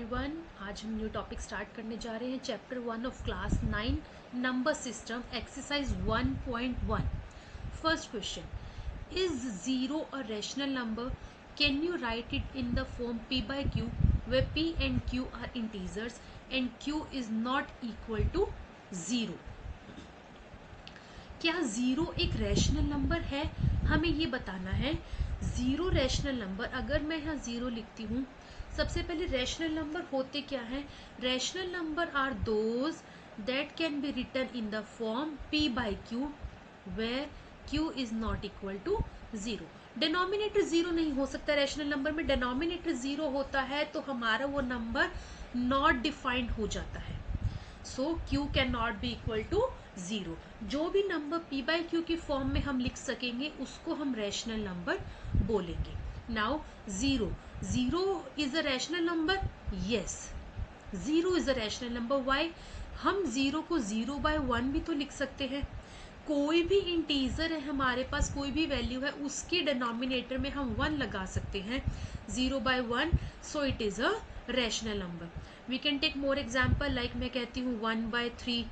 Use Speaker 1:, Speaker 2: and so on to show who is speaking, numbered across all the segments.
Speaker 1: Everyone, आज हम new topic start करने जा रहे हैं। Chapter 1 of class 9 number system exercise 1.1। First question, is zero a rational number? Can you right it in the form p by q where p and q are integers and q is not equal to 0? क्या zero एक rational number है? हमें ये बताना है। Zero rational number, अगर मैं यहाँ जीरो लिखती हूँ, सबसे पहले रैशनल नंबर होते क्या हैं? Rational number are those that can be written in the form p by q where q is not equal to 0। Denominator zero नहीं हो सकता रैशनल नंबर में। डिनोमिनेटर जीरो होता है तो हमारा वो नंबर नॉट डिफाइंड हो जाता है। So q can not be equal to 0। जो भी नंबर p by q की फॉर्म में हम लिख सकेंगे उसको हम रैशनल नंबर बोलेंगे। Now zero, zero is a rational number? Yes, zero is a rational number. Why? हम जीरो को 0/1 भी तो लिख सकते हैं। कोई भी इंटीजर है हमारे पास, कोई भी वैल्यू है, उसके डिनोमिनेटर में हम 1 लगा सकते हैं, 0/1। So it is a rational number. We can take more example, like मैं कहती हूँ 1/3,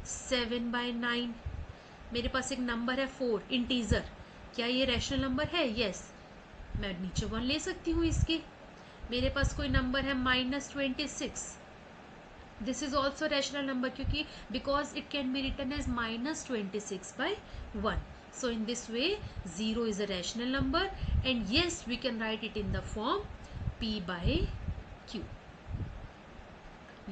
Speaker 1: 7/9। मेरे पास एक नंबर है 4, इंटीजर। क्या ये रैशनल नंबर है? यस, मैं नीचे 1 ले सकती हूँ इसके। मेरे पास कोई नंबर है -26, this is also rational number, क्योंकि because it can be written as -26/1। So in this way zero is a rational number and yes we can write it in the form p by q।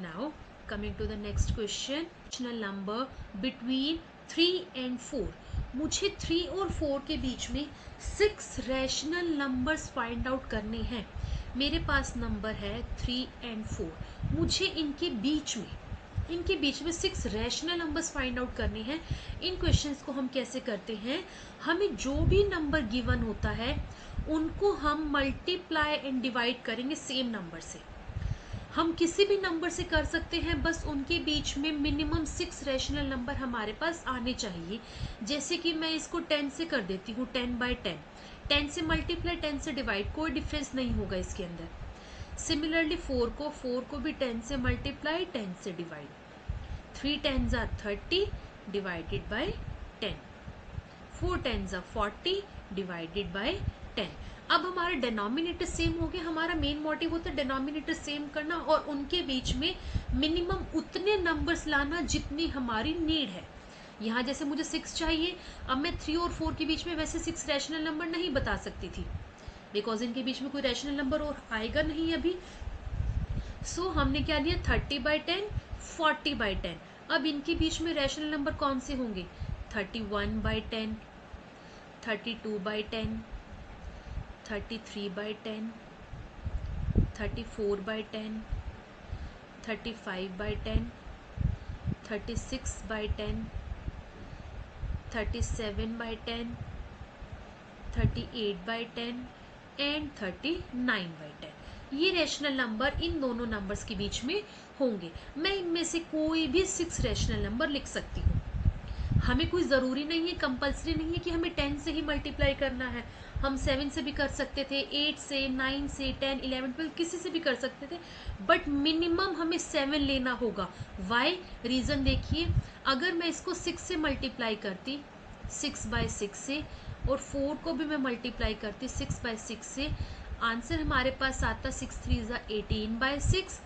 Speaker 1: Now coming to the next question, rational number between 3 and 4। मुझे 3 और 4 के बीच में 6 rational numbers find out करने हैं। मेरे पास number है 3 and 4। मुझे इनके बीच में 6 रैशनल नंबर्स फाइंड आउट करने हैं। इन क्वेश्चंस को हम कैसे करते हैं? हमें जो भी नंबर गिवन होता है उनको हम मल्टीप्लाई एंड डिवाइड करेंगे सेम नंबर से। हम किसी भी नंबर से कर सकते हैं, बस उनके बीच में मिनिमम 6 रैशनल नंबर हमारे पास आने चाहिए। जैसे कि मैं इसको 10 से कर देती हूँ, 10/10। 10 से मल्टीप्लाई, 10 से डिवाइड, कोई डिफरेंस नहीं होगा इसके अंदर। सिमिलरली 4 को भी 10 से मल्टीप्लाई, 10 से divide. 3 10s are 30 divided by 10। 4 10s are 40 divided by 10। अब हमारा डिनोमिनेटर सेम हो गया। हमारा मेन मोटिव होता है डिनोमिनेटर सेम करना और उनके बीच में मिनिमम उतने नंबर्स लाना जितनी हमारी नीड है। यहाँ जैसे मुझे 6 चाहिए, अब मैं 3 और 4 के बीच में वैसे 6 रैशनल नंबर नहीं बता सकती थी, बिकॉज इनके बीच में कोई रैशनल नंबर और आएगा नहीं अभी। सो हमने क्या लिया, 30/10, 40/10। अब इनके बीच में रैशनल नंबर कौन से होंगे? 31/10, 32/10, 33/10, 34/10, 35/10, 36/10, 37/10, 38/10 एंड 39/10। ये रैशनल नंबर इन दोनों नंबर्स के बीच में होंगे। मैं इनमें से कोई भी 6 रैशनल नंबर लिख सकती हूँ। हमें कोई ज़रूरी नहीं है, कंपल्सरी नहीं है कि हमें 10 से ही मल्टीप्लाई करना है। हम 7 से भी कर सकते थे, 8 से, 9 से, 10, 11, 12 किसी से भी कर सकते थे, बट मिनिमम हमें 7 लेना होगा। वाई? रीज़न देखिए, अगर मैं इसको 6 से मल्टीप्लाई करती, 6/6 से, और 4 को भी मैं मल्टीप्लाई करती 6/6 से, आंसर हमारे पास आता 6 3s are 18/6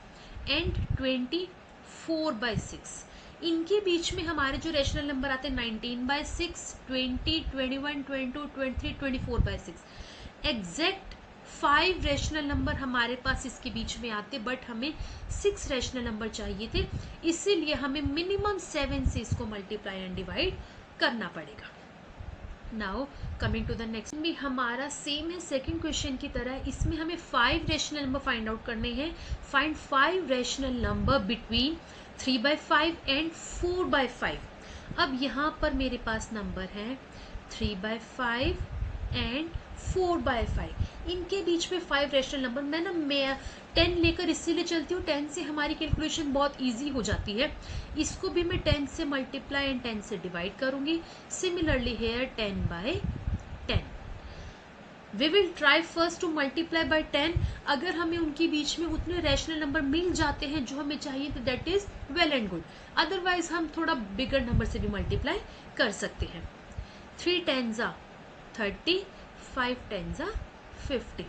Speaker 1: एंड 24/6। इनके बीच में हमारे जो रैशनल नंबर आते हैं 19/6, 20, 21, 22, 23, 24/6। एग्जैक्ट 5 रैशनल नंबर हमारे पास इसके बीच में आते, बट हमें 6 रैशनल नंबर चाहिए थे, इसीलिए हमें मिनिमम 7 से इसको मल्टीप्लाई एंड डिवाइड करना पड़ेगा। Now coming to the next, भी हमारा सेम है सेकंड क्वेश्चन की तरह। इसमें हमें 5 रैशनल नंबर फाइंड आउट करने हैं। Find 5 rational number between 3/5 and 4/5। अब यहाँ पर मेरे पास नंबर है 3/5 एंड 4/5। इनके बीच में 5 रैशनल नंबर। मैं 10 लेकर इसीलिए चलती हूँ, 10 से हमारी कैलकुलेशन बहुत इजी हो जाती है। इसको भी मैं 10 से मल्टीप्लाई एंड 10 से डिवाइड करूँगी। Similarly here 10/10। We will try first to multiply by 10. अगर हमें उनके बीच में उतने रैशनल नंबर मिल जाते हैं जो हमें चाहिए तो that is well and good. Otherwise हम थोड़ा बिगर नंबर से भी मल्टीप्लाई कर सकते हैं. 3 10s are 30, 5 10s are 50,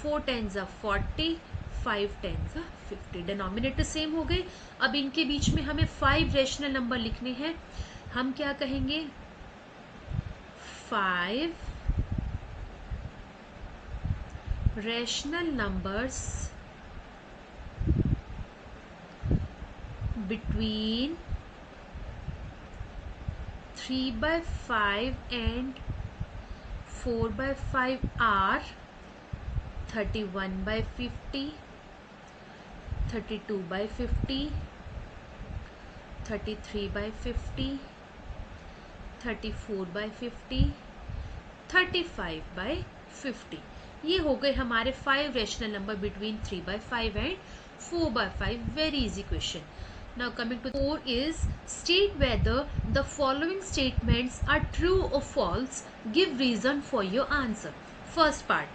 Speaker 1: 4 10s are 40, 5 10s are 50. Denominator same हो गए. अब इनके बीच में हमें 5 रैशनल नंबर लिखने हैं. हम क्या कहेंगे? 5 rational numbers between 3/5 and 4/5 are 31/50, 32/50, 33/50, 34/50, 35/50. ये हो गए हमारे 5 rational number between 3/5 and 4/5. Very easy question. Now coming to 4 is state whether the following statements are true or false. Give reason for your answer. First part,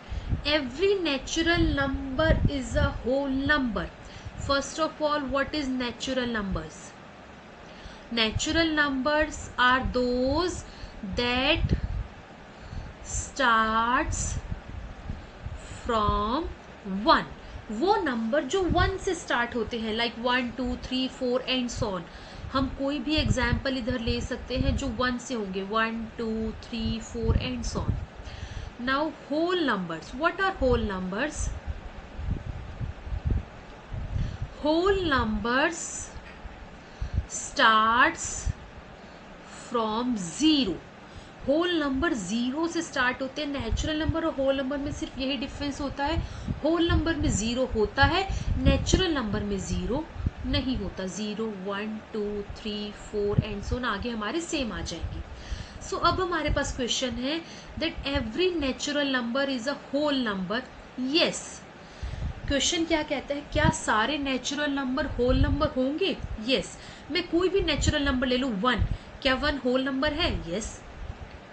Speaker 1: every natural number is a whole number. First of all, what is natural numbers? Natural numbers are those that starts from 1. वो number जो 1 से start होते हैं, like 1 2 3 4 and so on. हम कोई भी example इधर ले सकते हैं जो 1 से होंगे, 1 2 3 4 and so on. Now whole numbers. What are whole numbers? Whole numbers starts from 0. Whole number 0 से स्टार्ट होते हैं. नेचुरल नंबर और होल नंबर में सिर्फ यही डिफरेंस होता है. होल नंबर में 0 होता है, नेचुरल नंबर में 0 नहीं होता. 0 1 2 3 4 एंड सो आगे हमारे सेम आ जाएंगे. सो अब हमारे पास क्वेश्चन है that every natural number is a whole number. Yes. Question क्या कहता है? क्या सारे नेचुरल नंबर होल नंबर होंगे? यस. मैं कोई भी नेचुरल नंबर ले लूँ. 1, क्या 1 होल नंबर है? यस.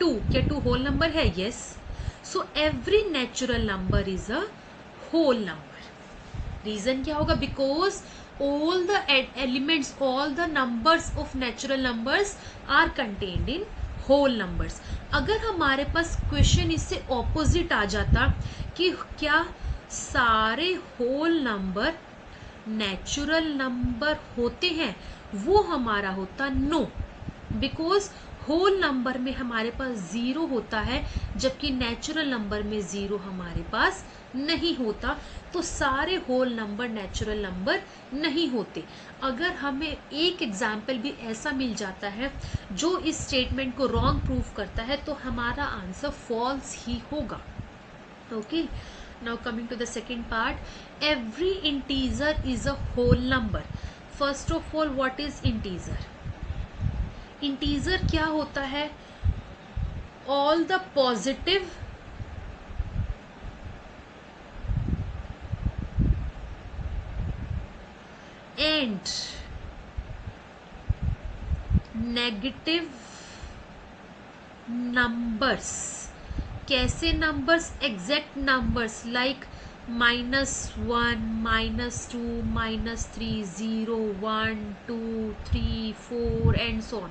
Speaker 1: 2, क्या 2 होल नंबर है? Yes. So every natural number is a whole number. Reason क्या होगा? Because all the elements, all the numbers of natural numbers are contained in whole numbers. अगर हमारे पास क्वेश्चन इससे opposite आ जाता कि क्या सारे होल नंबर नेचुरल नंबर होते हैं, वो हमारा होता नो. बिकॉज होल नंबर में हमारे पास 0 होता है जबकि नेचुरल नंबर में 0 हमारे पास नहीं होता. तो सारे होल नंबर नेचुरल नंबर नहीं होते. अगर हमें एक एग्जाम्पल भी ऐसा मिल जाता है जो इस स्टेटमेंट को रॉन्ग प्रूव करता है तो हमारा आंसर फॉल्स ही होगा. Okay. Now coming to the second part, every integer is a whole number. First of all, what is integer? Integer क्या होता है? All the positive and negative numbers. कैसे numbers? Exact numbers like -1, -2, -3, 0, 1 2 3 4 and so on.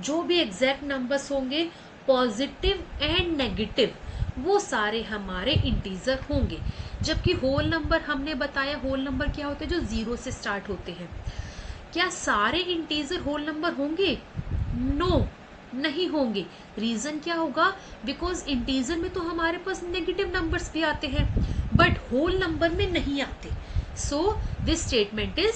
Speaker 1: जो भी exact numbers होंगे positive and negative, वो सारे हमारे इंटीजर होंगे. जबकि होल नंबर हमने बताया, होल नंबर क्या होते हैं? जो 0 से स्टार्ट होते हैं. क्या सारे इंटीजर होल नंबर होंगे? नो, नहीं होंगे. रीजन क्या होगा? बिकॉज इंटीजर में तो हमारे पास नेगेटिव नंबर्स भी आते हैं बट होल नंबर में नहीं आते. So this statement is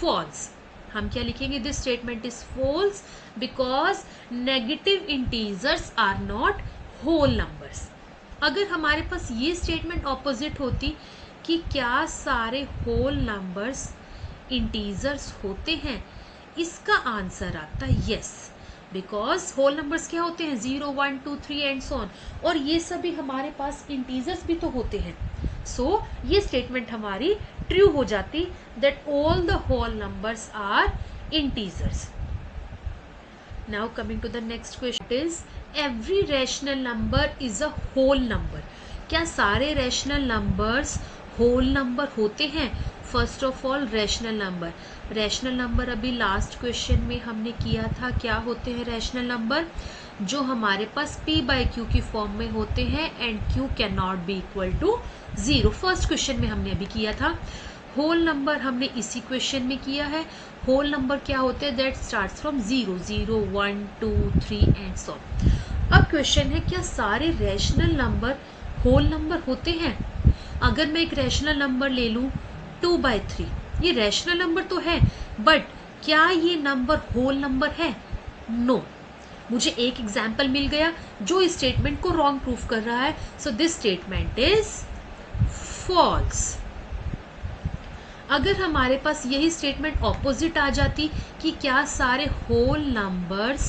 Speaker 1: false. हम क्या लिखेंगे? This statement is false because negative integers are not whole numbers. अगर हमारे पास ये स्टेटमेंट ऑपोजिट होती कि क्या सारे होल नंबर्स इंटीजर्स होते हैं, इसका आंसर आता यस. बिकॉज होल नंबर्स क्या होते हैं? 0 1 2 3 एंड सो ऑन. और ये सभी हमारे पास इंटीजर्स भी तो होते हैं. सो ये स्टेटमेंट हमारी ट्रू हो जाती that all the whole numbers are integers. Now coming to the next question is every rational number is a whole number. क्या सारे रैशनल नंबर्स होल नंबर होते हैं? First of all rational number अभी last question में हमने किया था, क्या होते हैं रैशनल नंबर? जो हमारे पास p बाई क्यू की फॉर्म में होते हैं and q can not be equal to 0। First question में हमने अभी किया था। होल नंबर हमने इसी क्वेश्चन में किया है। होल नंबर क्या होते हैं? That starts from 0, 0, 1, 2, 3 and so. अब क्वेश्चन है क्या सारे रैशनल नंबर होल नंबर होते हैं? अगर मैं एक रैशनल नंबर ले लूँ 2/3, ये रैशनल नंबर तो है, बट क्या ये नंबर होल नंबर है? नो। मुझे एक एग्जाम्पल मिल गया जो इस स्टेटमेंट को रॉन्ग प्रूफ कर रहा है। So this statement is false. अगर हमारे पास यही स्टेटमेंट ऑपोजिट आ जाती कि क्या सारे होल नंबर्स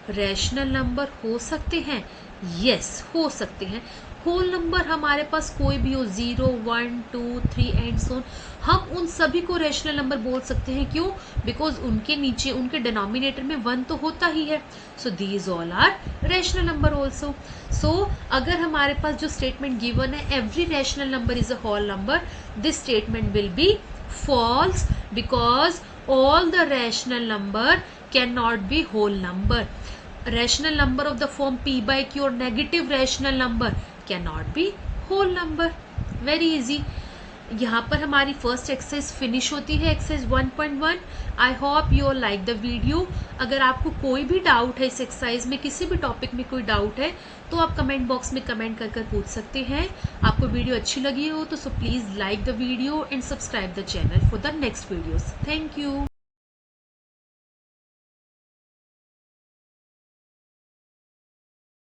Speaker 1: रैशनल नंबर हो सकते हैं? यस, हो सकते हैं। होल नंबर हमारे पास कोई भी हो, 0, 1, 2, 3 एंड सो, हम उन सभी को रैशनल नंबर बोल सकते हैं। क्यों? बिकॉज उनके नीचे उनके डिनोमिनेटर में 1 तो होता ही है। So these all are rational number also. So अगर हमारे पास जो स्टेटमेंट गिवन है every rational number is a whole number, this statement will be false because all the rational number cannot be whole number. Rational number of the form p by q or negative rational number cannot be whole number. Very easy. यहाँ पर हमारी first exercise finish होती है, exercise 1.1। I hope you all like the video. अगर आपको कोई भी doubt है इस एक्सरसाइज में, किसी भी टॉपिक में कोई डाउट है, तो आप कमेंट बॉक्स में कमेंट कर पूछ सकते हैं। आपको वीडियो अच्छी लगी हो तो so please like the video and subscribe the channel for the next videos. Thank you.